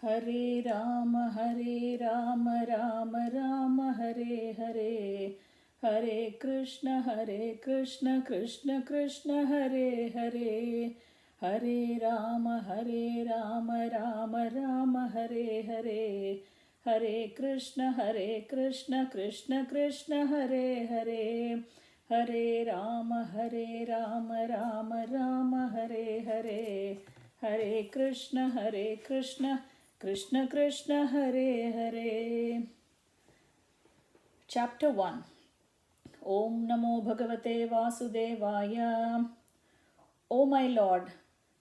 Hare Rama, Rama Rama, Hare Hare. Hare Krishna, Krishna Krishna, Hare Hare. Hare Rama, Rama Rama, Hare Hare. Hare Krishna, Krishna Krishna, Hare Hare. Hare Rama, Rama Rama, Hare Hare. Hare Krishna, Krishna Krishna, Hare Hare. Chapter 1. Om Namo Bhagavate Vasudevaya. O my Lord,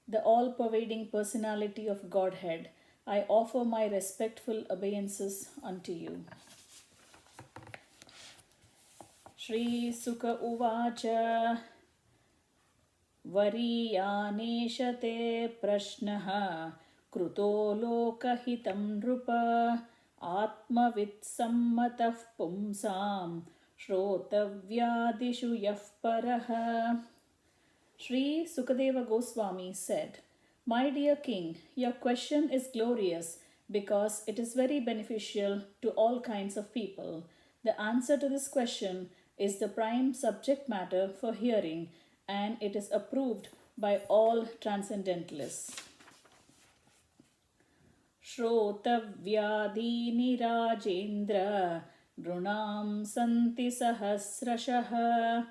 the all-pervading personality of Godhead, I offer my respectful obeisances unto you. Shri Sukha Uvacha Variyaneshate prashnaha Kruto lokahitam nrupa Atmavitsammatah pumsam Shrotavyadishu yah paraha. Sri Sukadeva Goswami said, My dear king, your question is glorious because it is very beneficial to all kinds of people. The answer to this question is the prime subject matter for hearing, and it is approved by all transcendentalists. Shrotavyadini Rajendra Drunam Santi Sahasrashah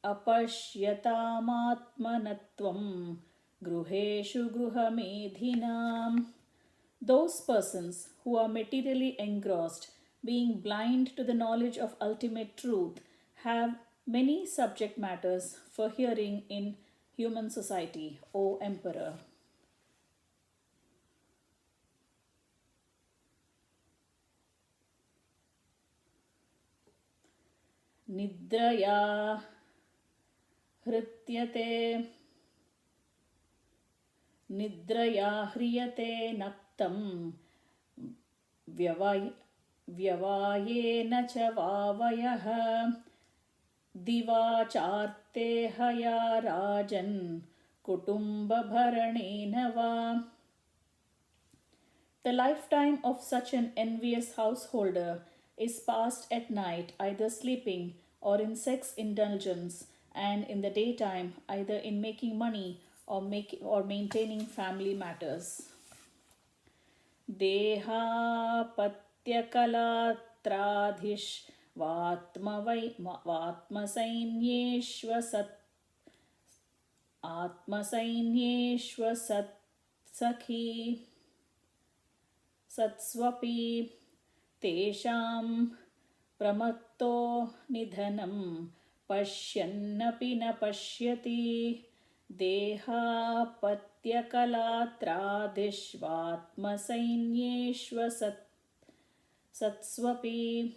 Apashyatāmatmanatvam Gruheshu Gruhamedhinam. Those persons who are materially engrossed, being blind to the knowledge of ultimate truth, have many subject matters for hearing in human society, O Emperor. Nidraya Hrityate Nidraya hriyate naktam Vyavayena cha vavayaha Divacharte haya rajan Kutumba bharanena va. The lifetime of such an envious householder is passed at night either sleeping or in sex indulgence, and in the daytime either in making money or maintaining family matters. Deha patyakalatradhish Atmasainyeshva sat sakhi Satsvapi Tesham Pramatto Nidhanam Pashyannapi na pashyati Deha Patyakalatradhishvatmasainyeshva Satsvapi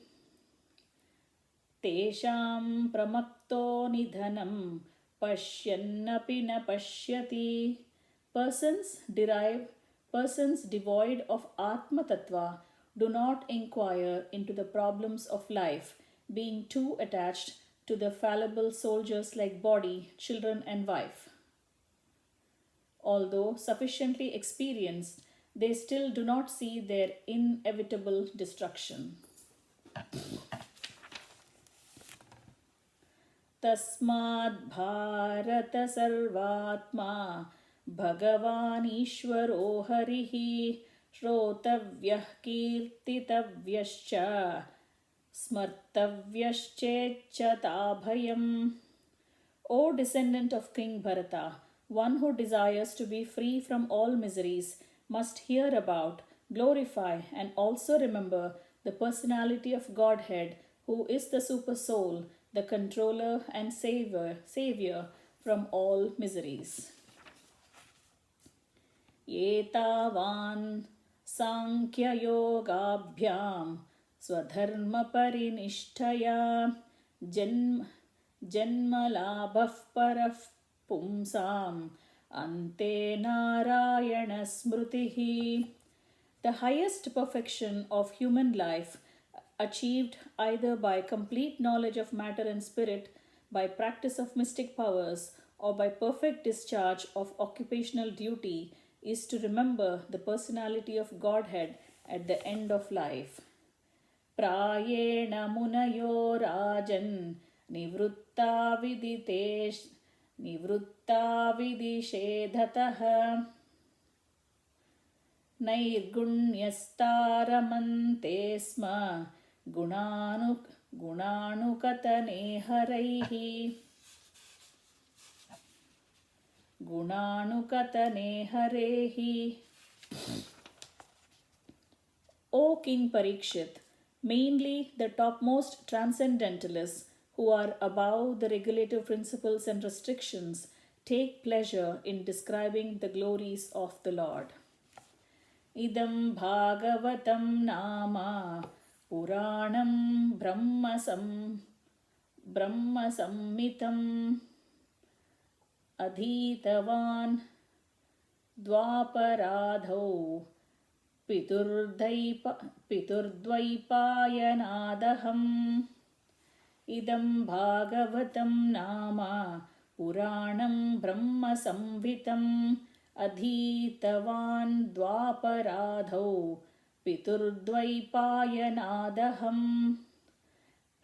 Tesham Pramatto Nidhanam Pashyannapi na pashyati. Persons devoid of Atma Tattva do not inquire into the problems of life, being too attached to the fallible soldiers like body, children, and wife. Although sufficiently experienced, they still do not see their inevitable destruction. Tasmad Bharata Sarvatma Bhagavan Ishvaro Harihi Shrotavyah Kirtitavyascha Smartavyascha Tabhayam. O descendant of King Bharata, one who desires to be free from all miseries must hear about, glorify, and also remember the personality of Godhead, who is the Super Soul, the controller and savior from all miseries. Yetavan Sankhya Yogabhyam Swadharma Parinishtaya Janmalabhah Parah Pumsam Ante Narayana Smritihi. The highest perfection of human life, achieved either by complete knowledge of matter and spirit, by practice of mystic powers, or by perfect discharge of occupational duty, is to remember the personality of Godhead at the end of life. प्रायेण मुनयो राजन् निवृत्ता विदिशेधतः नैर्गुण्यस्तारमन्ते स्म गुणानुकतने हरेः. O King Parikshit, mainly the topmost transcendentalists who are above the regulative principles and restrictions take pleasure in describing the glories of the Lord. Idam Bhagavatam Nama Puranam Brahma Sammitam Adhitavan Dvaparadhau Piturdvaipayanadaham. Idam Bhagavatam Nama Puranam Brahma Samvitam Adhitavan Dvaparadhau Piturdvaipayanadaham.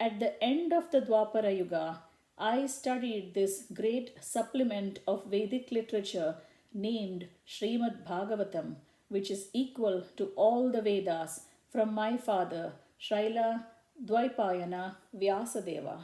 At the end of the Dwapara Yuga, I studied this great supplement of Vedic literature named Shrimad Bhagavatam, which is equal to all the Vedas, from my father, Srila Dvaipayana Vyasadeva.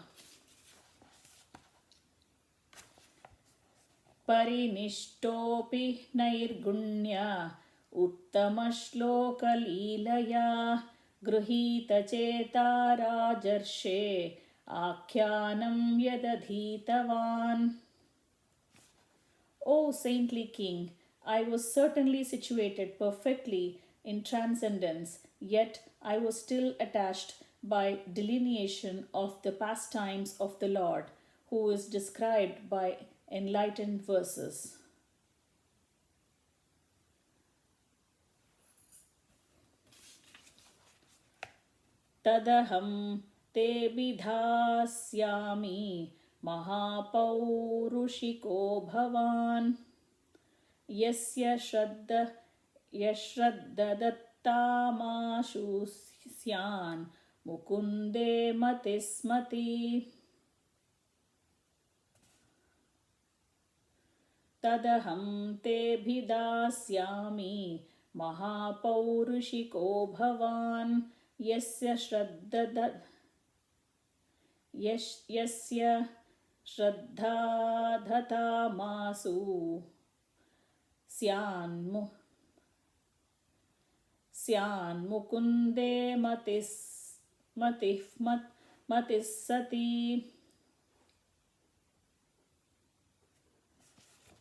Parinishtopi nairgunya uttamashlokalilaya gruhita cheta rajarshe akyanam yadadhitavan. O saintly king, I was certainly situated perfectly in transcendence, yet I was still attached by delineation of the pastimes of the Lord, who is described by enlightened verses. Tadaham te vidhasyami mahapaurushiko bhavan yasya yashraddadattamashu syan mukunde matismati. Tadaham te bhidasyami mahapaurushiko bhavan yasya shraddhadatamasu syan mukunde matissati.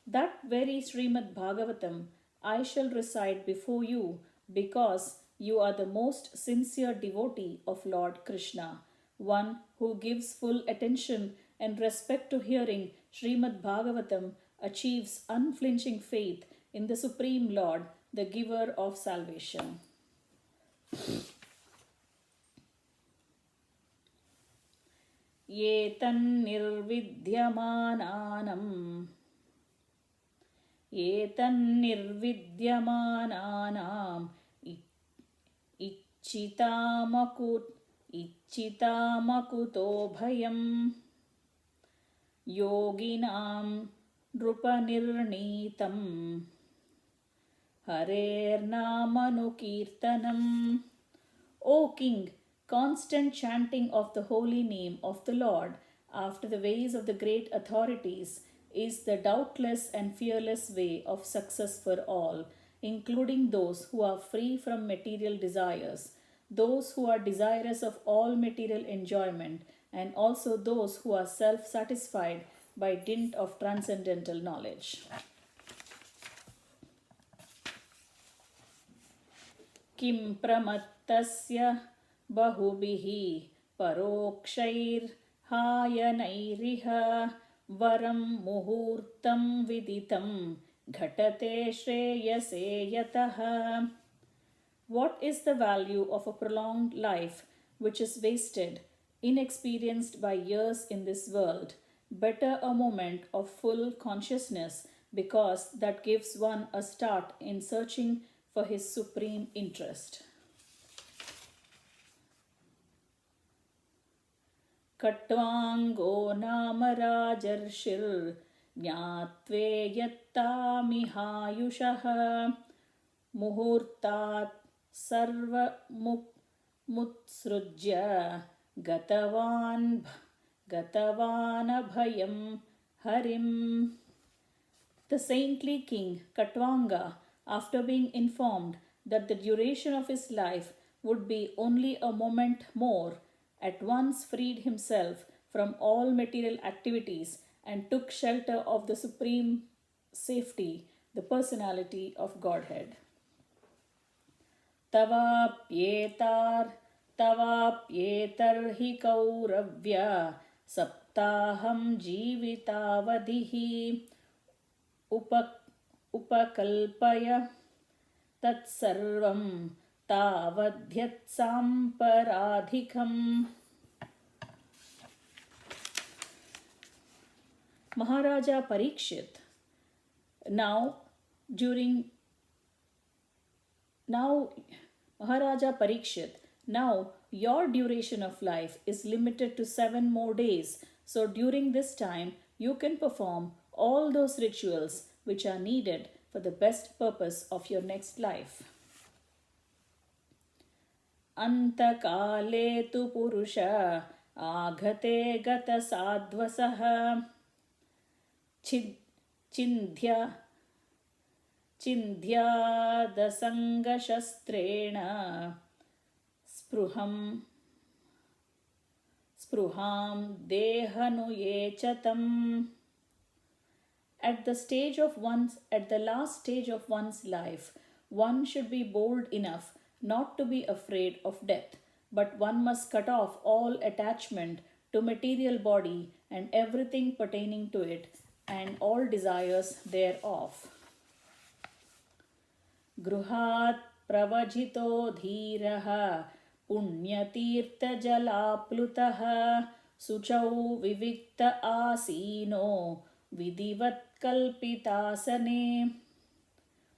That very Shrimad Bhagavatam I shall recite before you, because you are the most sincere devotee of Lord Krishna, one who gives full attention and respect to hearing Shrimad Bhagavatam achieves unflinching faith in the Supreme Lord, the giver of salvation. Etannirvidyamananam ichchitamakuto bhayam yoginam nrupanirnitam harernāmanukirtanam. O King, constant chanting of the holy name of the Lord after the ways of the great authorities is the doubtless and fearless way of success for all, including those who are free from material desires, those who are desirous of all material enjoyment, and also those who are self-satisfied by dint of transcendental knowledge. Kim pramattasya bahubihi parokshairdhayanairiha varam muhurtam viditam ghatate shreyase yataha. What is the value of a prolonged life which is wasted, inexperienced by years in this world? Better a moment of full consciousness because that gives one a start in searching for his supreme interest. खट्वाङ्गो नाम राजर्षिर्ज्ञात्वे यत्तामिहायुषः मुहूर्तात् सर्वमुत्सृज्य गतवानभयं हरिम्. The saintly king Katvanga, after being informed that the duration of his life would be only a moment more, at once freed himself from all material activities and took shelter of the supreme safety, the personality of Godhead. तवाप्येतर्हि कौरव्य सप्ताहं जीवितावधिः उपकल्पय तत्सर्वं तावद्यत्साम्पराधिकम्. Maharaja Parikshit, Maharaja Parikshit, now your duration of life is limited to 7 more days. So during this time, you can perform all those rituals which are needed for the best purpose of your next life. Antakale tu purusha aghate gata sadvasaha Chindhyadasangashastrena spruham dehanuyechatam. At the last stage of one's life, one should be bold enough not to be afraid of death, but one must cut off all attachment to material body and everything pertaining to it, and all desires thereof. Gruhat pravajito dhiraha punyatirtha-jalaplutaha suchau vivikta asino vidivat kalpitasane.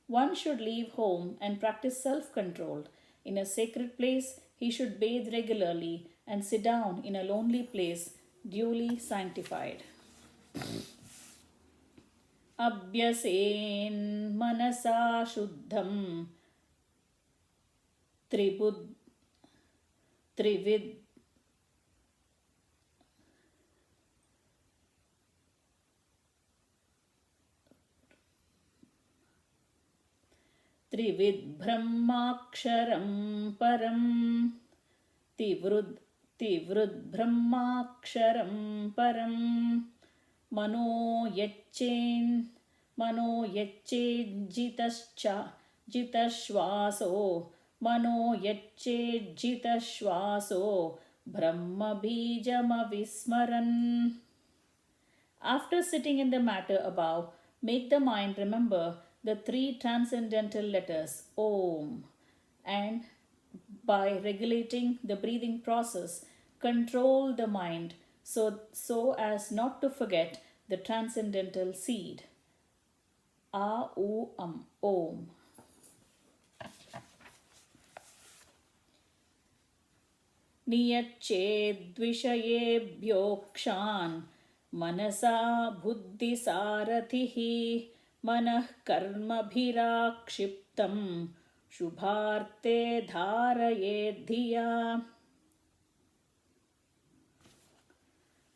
One should leave home and practice self-control. In a sacred place, he should bathe regularly and sit down in a lonely place, duly sanctified. Abhyasen manasa shuddham Trivid brahmaksharam param Tivrud brahmaksharam param Mano yacchen jitashvaso Mano yacche jitashvaso Brahma bijama vismaran. After sitting in the matter above, make the mind remember the 3 transcendental letters Om, and by regulating the breathing process, control the mind so as not to forget the transcendental seed. Om. Niyacchedvishayebhyokshan manasa buddhisarathihi manah karmabhirakshiptam shubharte dharayedhiya.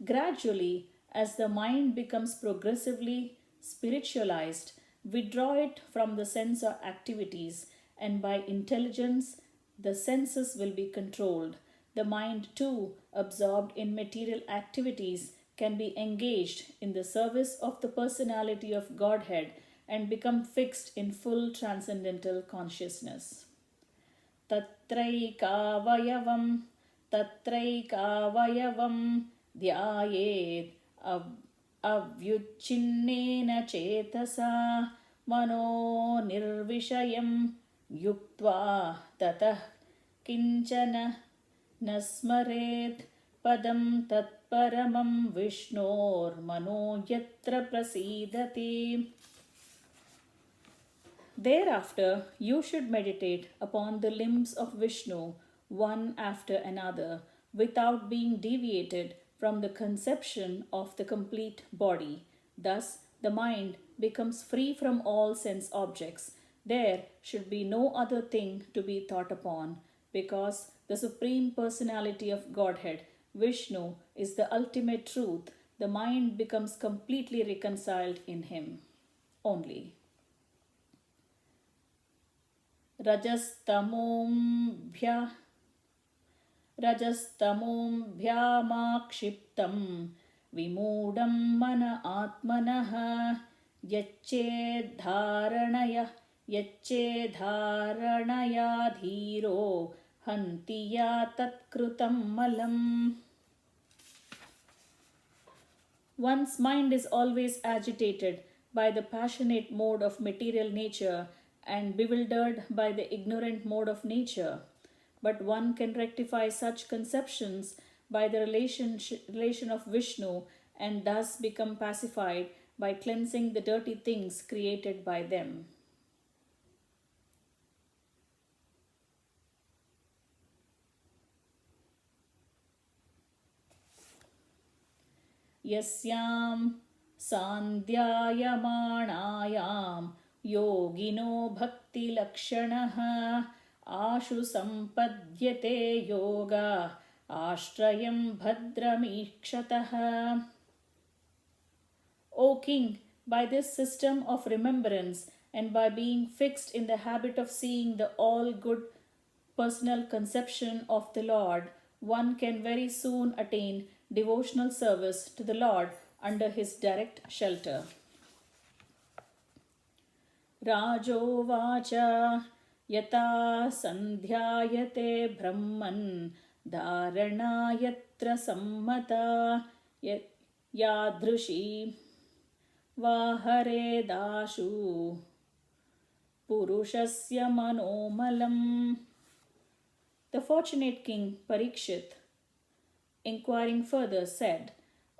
Gradually, as the mind becomes progressively spiritualized, withdraw it from the sense or activities, and by intelligence, the senses will be controlled. The mind, too, absorbed in material activities, can be engaged in the service of the personality of Godhead and become fixed in full transcendental consciousness. Tatraikavayavam dhyayet avyuchinnena chetasa mano nirvishayam yuktva tatah kinchana nasmaret padam tatparamam vishnor mano yatra prasidati. Thereafter, you should meditate upon the limbs of Vishnu one after another without being deviated from the conception of the complete body. Thus, the mind becomes free from all sense objects. There should be no other thing to be thought upon, because the Supreme Personality of Godhead, Vishnu, is the ultimate truth. The mind becomes completely reconciled in Him only. रजस्तमोऽभ्या रजस्तमोऽभ्यामाक्षिप्तं विमूढं मन आत्मनः यच्चेद्धारणया धीरो हन्ति या तत्कृतं मलम्. One's mind is always agitated by the passionate mode of material nature and bewildered by the ignorant mode of nature. But one can rectify such conceptions by the relation of Vishnu and thus become pacified by cleansing the dirty things created by them. यस्यां सान्ध्यायमाणायां योगिनो भक्तिलक्षणः आशु सम्पद्यते योगा आश्रयं भद्रमीक्षतः. O King, by this system of remembrance and by being fixed in the habit of seeing the all good personal conception of the Lord, one can very soon attain devotional service to the Lord under his direct shelter. राजोवाच यथा सन्ध्यायते ब्रह्मन् धारणा यत्र सम्मता यादृशी वाहरेदाशु पुरुषस्य मनोमलम्. The fortunate king Parikshit, inquiring further, said,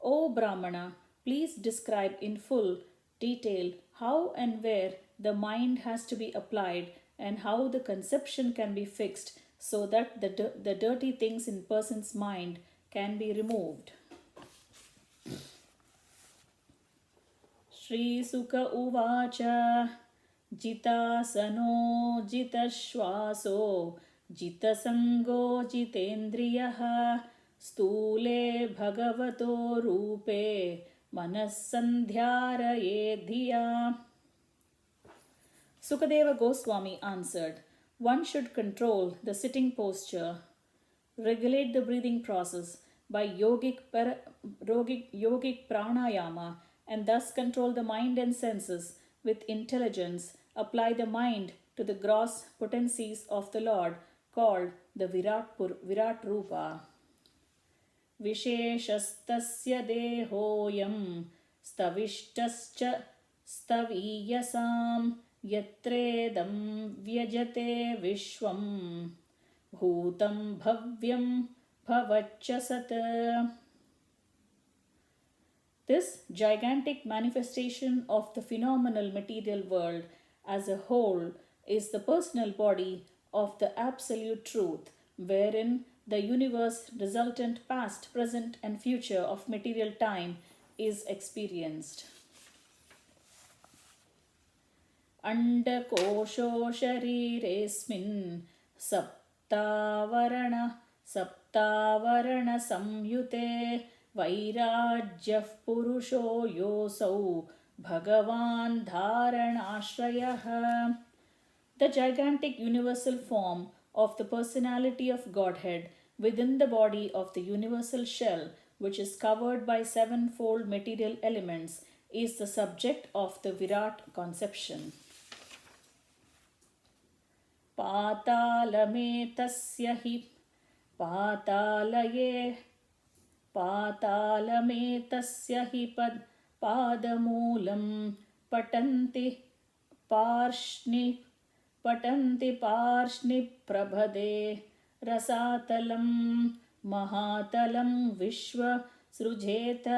O Brahmana, please describe in full detail how and where the mind has to be applied and how the conception can be fixed so that the dirty things in person's mind can be removed. Shri Sukha Uvacha Jitasano Jitashvaso Jitasango Jitendriyaha Stule Bhagavato Rupe Manasandhyaraye Dhiya. Sukadeva Goswami answered, one should control the sitting posture, regulate the breathing process by yogic pranayama, and thus control the mind and senses with intelligence. Apply the mind to the gross potencies of the Lord, called the Virat Rupa. Visheshastasya dehoyam stavishtascha staviyasam yatredam vyajate vishwam bhutam bhavyam bhavachasat. This gigantic manifestation of the phenomenal material world as a whole is the personal body of the absolute truth, wherein the universe resultant past, present and future of material time is experienced. Andakosho shariresmin saptavarana samyute vairajyah purusho yosau bhagavan dharanashrayah. The gigantic universal form of the personality of Godhead within the body of the universal shell, which is covered by sevenfold material elements, is the subject of the Virat conception. Patalametasya hi padamulam patanti parshni prabhade rasatalam mahatalam vishva srujeta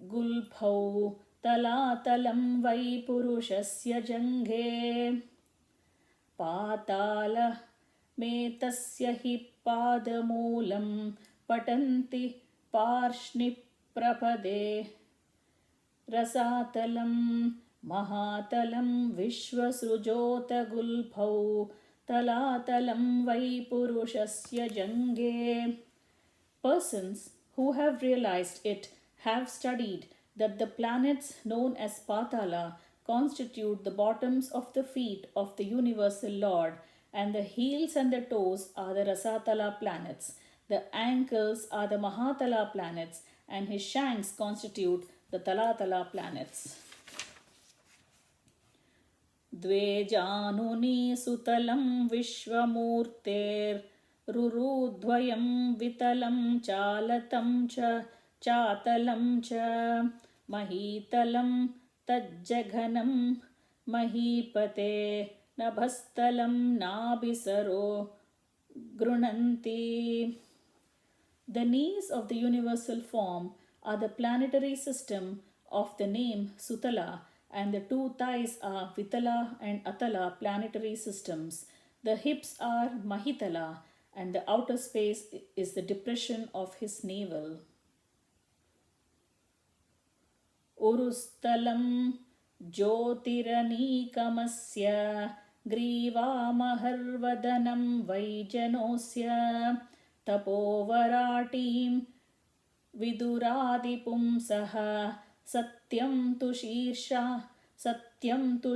gulbhau talatalam vai purushasya janghe. पाताल मेतस्य हि पादमूलं पठन्ति पार्ष्णिप्रपदे रसातलं महातलं विश्वसृजोतगुल्फौ तलातलं वै पुरुषस्य Jange. Persons who have realized it have studied that the planets known as Patala constitute the bottoms of the feet of the universal Lord, and the heels and the toes are the Rasatala planets. The ankles are the Mahatala planets, and his shanks constitute the Talatala planets. द्वे जानुनी सुतलं विश्वमूर्तेर्रुरुद्वयं वितलं चालतं च चातलं च महीतलं तज्जघनं महीपते नभस्तलं नाभिसरो गृह्णन्ति. The knees of the universal form are the planetary system of the name Sutala, and the two thighs are Vitala and Atala planetary systems. The hips are Mahitala, and the outer space is the depression of his navel. Urustalam Jyotiranikamsya Grivamaharvadanam Vaijanosya Tapovaratim Viduradipuംसः Satyam tu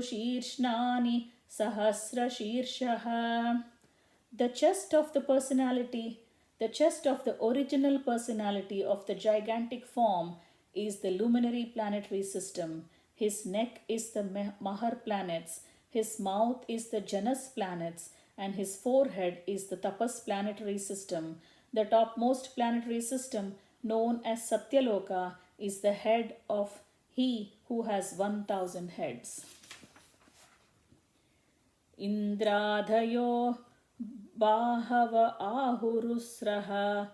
Shirshnani Sahasrashirshaha. The chest of the personality, the chest of the original personality of the gigantic form is the luminary planetary system. His neck is the Mahar planets, his mouth is the Janas planets, and his forehead is the Tapas planetary system. The topmost planetary system, known as Satyaloka, is the head of he who has 1,000 heads. Indradhayo Bahava ahurusraha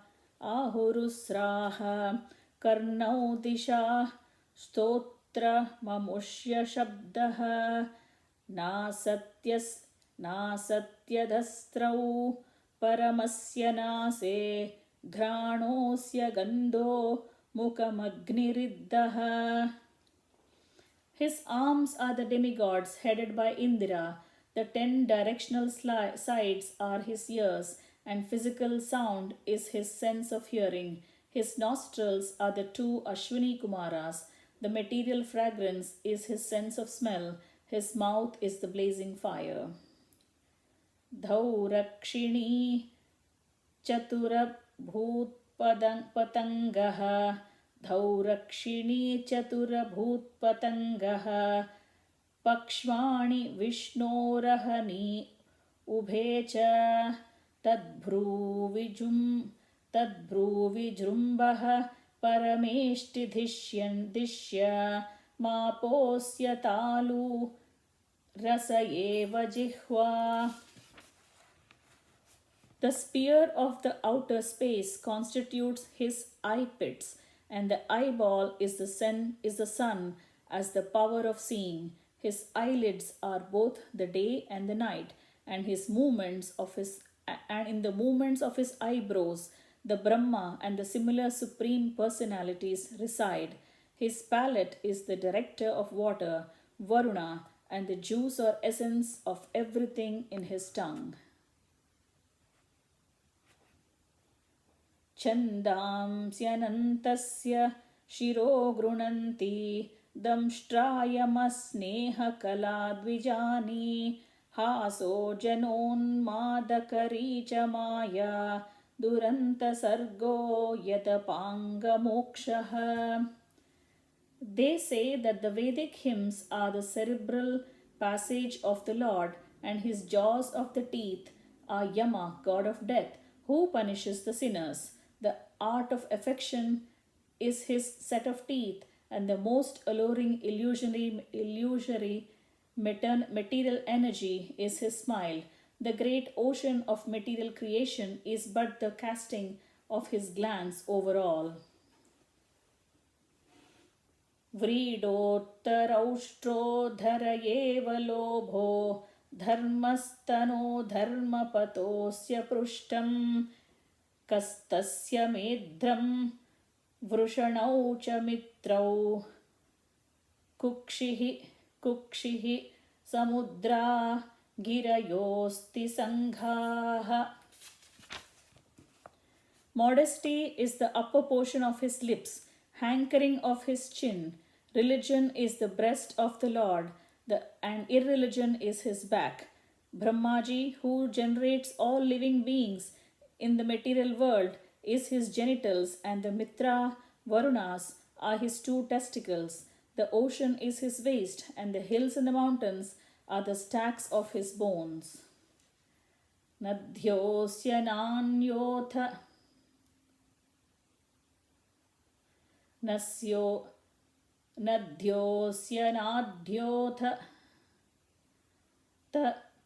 karnau disha stotra mamushya shabdaha nasatyadastrau paramasya nase ghranosya gandho mukamagniriddaha. His arms are the demigods headed by Indra. The 10 directional sides are his ears, and physical sound is his sense of hearing. His nostrils are the 2 Ashwini Kumaras. The material fragrance is his sense of smell. His mouth is the blazing fire. Dhaurakshini Chaturabhutpatangaha Dhaurakshini Chaturabhutpatangaha Pakshvani Vishnorahani Ubhecha Tadbhruvijrumbaha Parameshti Dishya Maposya Talu Rasayeva Jihva. The sphere of the outer space constitutes his eye pits, and the eyeball is the sun as the power of seeing. His eyelids are both the day and the night, and in the movements of his eyebrows, the Brahma and the similar supreme personalities reside. His palate is the director of water, Varuna, and the juice or essence of everything in his tongue. Chandamsyanantasya shiro grunanti damshtrayamasneha-kaladvijani haso janonmadakari cha maya duranta sargo yatapanga mokshaha. They say that the Vedic hymns are the cerebral passage of the Lord, and his jaws of the teeth are Yama, god of death, who punishes the sinners. The art of affection is his set of teeth, and the most alluring illusory material energy is his smile. The great ocean of material creation is but the casting of his glance over all. Vridottaraustro dharayeva lobho धर्मस्तनो धर्मपतोऽस्य पृष्ठं कस्तस्य मेध्रं वृषणौ च मित्रौ कुक्षिः समुद्रा गिरयोस्ति सङ्घाः. Modesty is the upper portion of his lips, hankering of his chin. Religion is the breast of the Lord, and irreligion is his back. Brahmaji, who generates all living beings in the material world, is his genitals, and the Mitra, Varunas, are his two testicles. The ocean is his waist, and the hills and the mountains are the stacks of his bones. Nadhyosya nanyotha नद्योऽस्य नाढ्योऽथ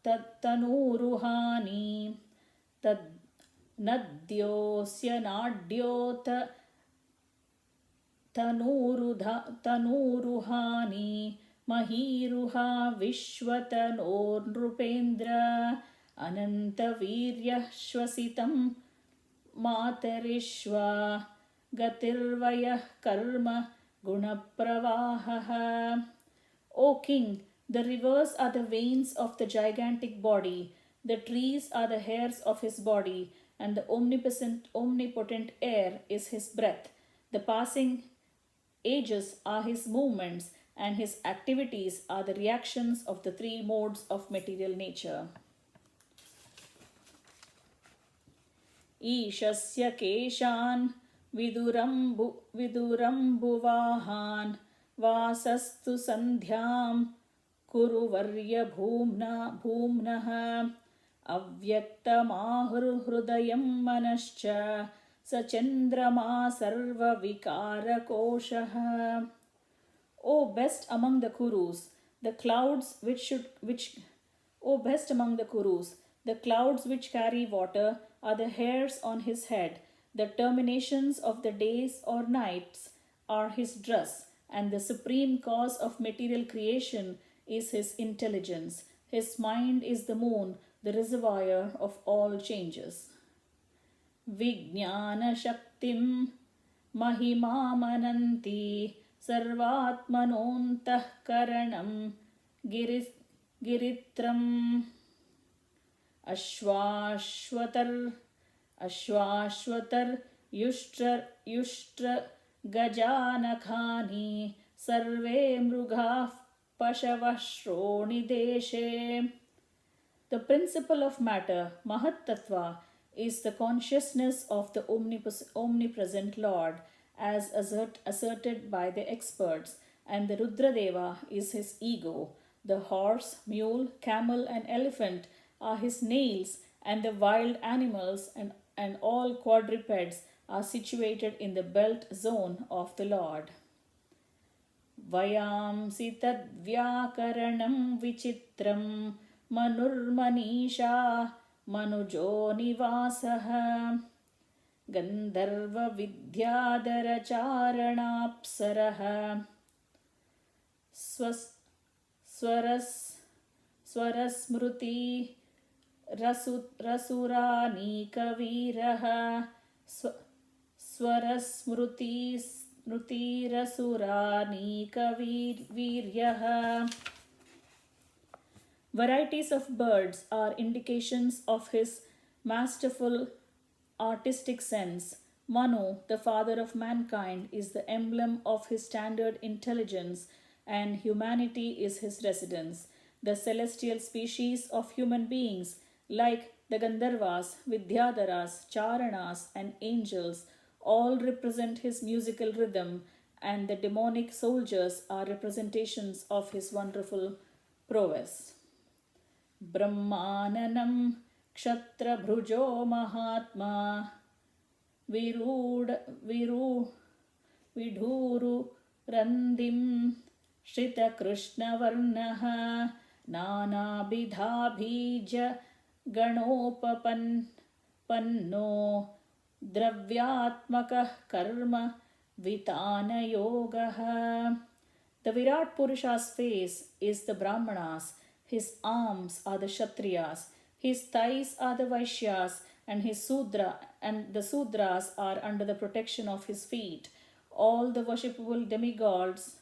तत्तनूरुहानि नद्योऽस्य नाढ्योऽथ तनूरुहानि महीरुहा विश्वतनोर्नृपेन्द्र अनन्तवीर्यः श्वसितं Matarishva Gatirvayah karma gunapravaha. O king, the rivers are the veins of the gigantic body, the trees are the hairs of his body, and the omnipotent air is his breath. The passing ages are his movements, and his activities are the reactions of the three modes of material nature. Ishasya keshan विदुरम्बुवाहान् वासस्तु सन्ध्यां कुरुवर्य भूम्नः अव्यक्तमाहुर्हृदयं मनश्च स चन्द्रमा सर्वविकारकोशः. O best among the Kurus, the clouds the clouds which carry water are the hairs on his head. The terminations of the days or nights are his dress, and the supreme cause of material creation is his intelligence. His mind is the moon, the reservoir of all changes. Vijnana Shaktim Mahimamananti Sarvatmanontah Karanam Giritram Ashwashwatar Yushtra Gajanakhani Sarve Mrugah Pashavashroni Deshe. The principle of matter, Mahat Tattva, is the consciousness of the omnipresent Lord, as asserted by the experts, and the Rudradeva is his ego. The horse, mule, camel, and elephant are his nails, and the wild animals and all quadrupeds are situated in the belt zone of the Lord. Vayamsi tadvyakaranam vichitram manurmanisha manujo nivasaha gandharva vidyadara charanapsaraha swarasmruti Rasurani Kaviryaha. Varieties of birds are indications of his masterful artistic sense. Manu, the father of mankind, is the emblem of his standard intelligence, and humanity is his residence. The celestial species of human beings, like the Gandharvas, Vidyadharas, Charanas, and angels, all represent his musical rhythm, and the demonic soldiers are representations of his wonderful prowess. Brahmananam Kshatra Bhujo Mahatma Vidhuru Randim Shrita Krishna Varnaha Nana Bidhabhija Ganopapanno Dravyatmaka Karma Vitana Yogaha. The Virat Purusha's face is the Brahmanas, His arms are the Kshatriyas, his thighs are the Vaishyas, and the Sudras are under the protection of his feet. All the worshipable demigods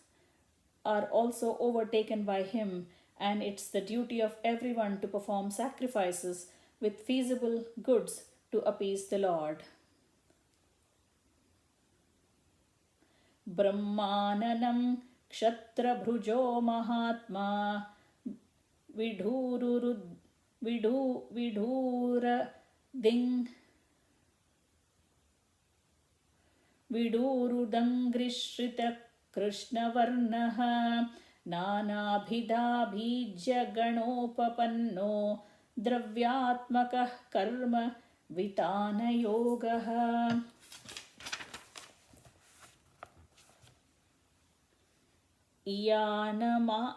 are also overtaken by him, and it's the duty of everyone to perform sacrifices with feasible goods to appease the Lord. Brahmananam kshatrabhujo mahatma vidhururud vidhura ding vidurudangrishrita krishnavarnaha नानाभिधाबीज्यगणोपपन्नो द्रव्यात्मकः कर्म वितानयोगः.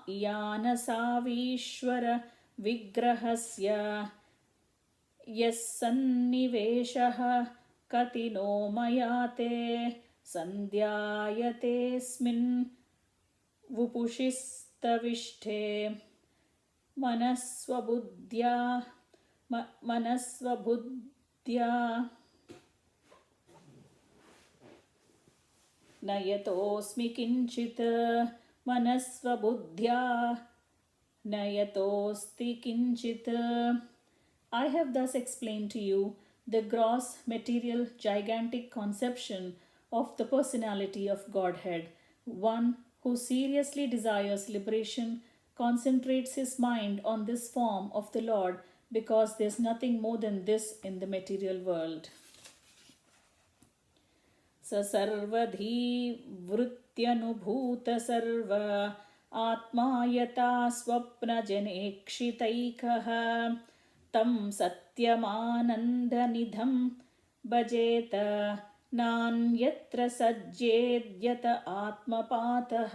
इयानसावीश्वर विग्रहस्य यः सन्निवेशः कतिनो मया ते सन्ध्यायतेऽस्मिन् वपुषिस्तविष्ठे मनस्वबुद्ध्या नयतोऽस्मि किञ्चित् मनस्वबुद्ध्या नयतोऽस्ति किञ्चित्. I have thus explained to you the gross, material, gigantic conception of the personality of Godhead. One who seriously desires liberation concentrates his mind on this form of the Lord because there's nothing more than this in the material world. स सर्वधी वृत्त्यनुभूत सर्व आत्मा यथा स्वप्नजनेक्षितैकः तं सत्यमानन्दनिधं भजेत नान्यत्र सज्जेद्यत आत्मपातः.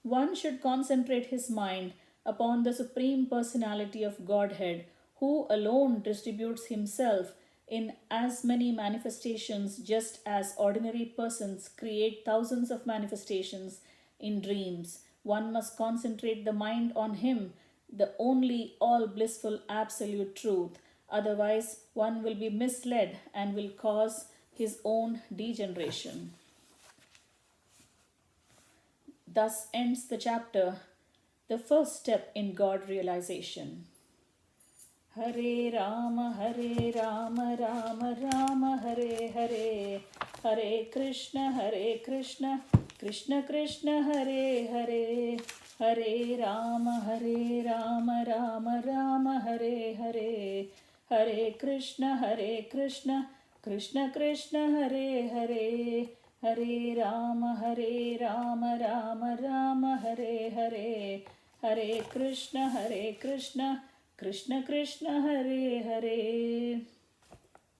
One should concentrate his mind upon the Supreme Personality of Godhead, who alone distributes himself in as many manifestations just as ordinary persons create thousands of manifestations in dreams. One must concentrate the mind on him, the only all blissful absolute truth. Otherwise, one will be misled and will cause his own degeneration. Thus ends the chapter, the first step in God realization. Hare Rama, Rama Rama, Hare Hare, Hare Krishna, Krishna Krishna, Hare Hare, Hare Rama, Rama Rama, Hare Hare, Hare Krishna, Krishna Krishna, Hare Hare, Hare Rama, Rama Rama, Hare Hare, Hare Krishna, Krishna Krishna, Hare Hare.